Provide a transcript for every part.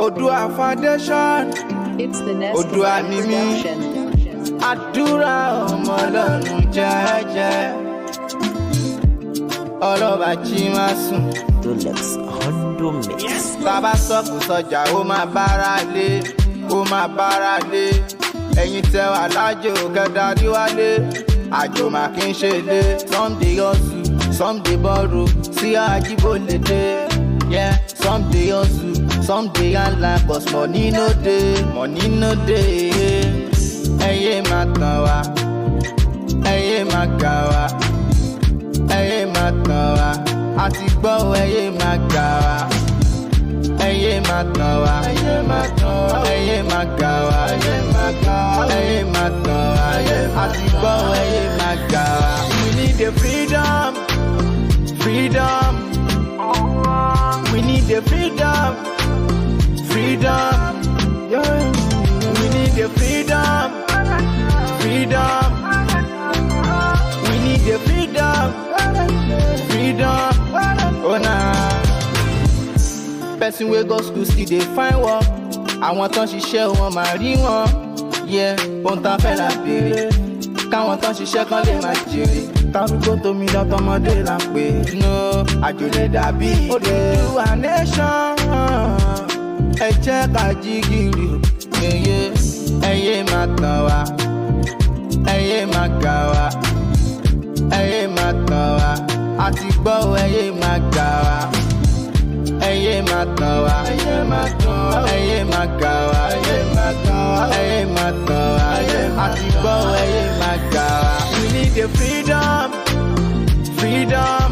Odua Foundation. It's the Nest Odua Nimi. Production. Àdúrà ọmọ Ọlọ́run jẹ́jẹ́. Ọlọ́ba jí máa sùn. Rolex Hondo Mix. Bàbá sọ́kù sọjà ó máa bára lé. Ó máa bára lé. Ẹ̀yin tẹ wà lájò kẹ́dárí wálé. Àjò máa kí n ṣe lé. Some dey hustle, some dey borrow. Sí Àjíbólé dé. Yeah, some dey hustle, some dey handle, cause money no dey, money no dey. Ẹyẹ máa tàn wá, ẹyẹ máa gà wá, ẹyẹ máa tàn wá. A ti gbọ́ ẹyẹ máa gà wá, ẹyẹ máa tàn wá, ẹyẹ máa tàn wá, ẹyẹ máa gà wá, ẹyẹ máa gà wá, ẹyẹ máa tàn wá. A ti gbọ́ ẹyẹ máa gà wá. We need the freedom, freedom. We need the freedom, freedom. Yeah. We need the freedom, freedom. We need the freedom, freedom. Oh nah. Person wey go school still dey find work. Àwọn tán ṣiṣẹ́ wọn máa rí wọn. Yeah, ohun tá fẹ́ la béèrè. Káwọn tán ṣiṣẹ́ kan lè máa jèrè. Tarúgbó tómi lọ tọmọdé là ń pè. No, àjò lè dàbí Odùduwà nation. Ẹ jẹ́ ká jí gìrì. Ẹyẹ máa tàn wá. Ẹyẹ máa gà wá. Ẹyẹ máa tàn wá. A ti gbọ́ ẹyẹ máa gà wá. Ẹyẹ máa tàn wá. Ẹyẹ máa tàn wá. Ẹyẹ máa gà wá. Ẹyẹ máa gà wá. Ẹyẹ máa tàn wá. A ti gbọ́ ẹyẹ máa gà wá. We need the freedom, freedom.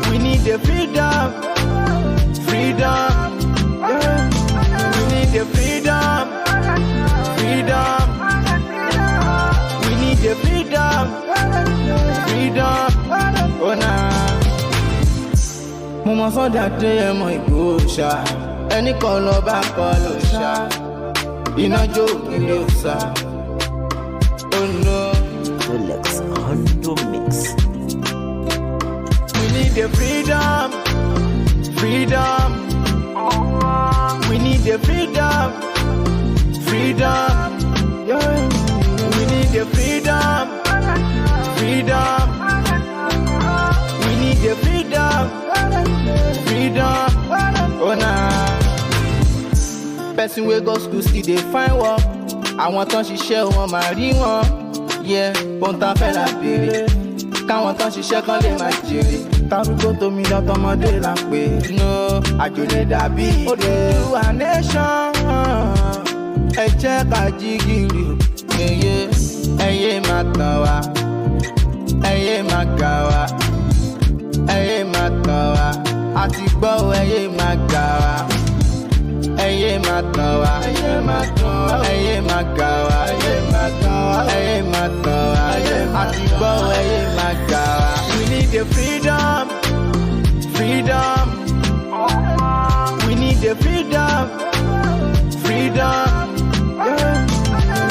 We need the freedom, freedom. Yeah. We need the freedom, freedom. We need the freedom, freedom. Oh nah. Mo mọ Sunday Adéyẹmọ Ìgbòho ṣá. Ẹni kan lọ bá kọ ló ṣá. Iná jó ògiri ò sá. Oh no. Rolex Hondo Mix. We need the freedom, freedom. We need the freedom, freedom. Yeah. We need the freedom, freedom. We need the freedom, freedom. Oh nah. Person wey go school still dey find work. Àwọn tán ṣiṣẹ́ wọn máa rí wọn. Yeah, ohun tá fẹ́ la béèrè. Káwọn tán ṣiṣẹ́ kan lè máa jèrè. Tarúgbó tómi lọ tọmọdé là ń pè. No, àjò lè dàbí Odùduwà nation. Ẹ jẹ́ ká jí gìrì. Ẹyẹ máa tàn wá. Ẹyẹ máa gà wá. Ẹyẹ máa tàn wá. A ti gbọ́ ẹyẹ máa gà wá. Ẹyẹ máa tàn wá. Ẹyẹ máa tàn wá. Ẹyẹ máa gà wá. Ẹyẹ máa gà wá. Ẹyẹ máa tàn wá. A ti gbọ́ ẹyẹ máa gà wá. We need the freedom, freedom. We need the freedom, freedom. Yeah.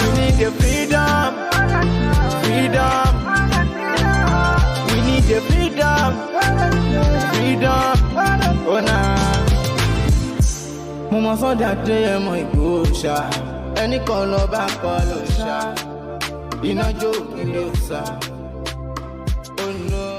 We need the freedom, freedom. We need the freedom, freedom. Oh nah. Mo mọ Sunday Adéyẹmọ Ìgbòho ṣá. Ẹni kan lọ bá kọ ló ṣá. Iná jó ògiri ò sá. Oh no.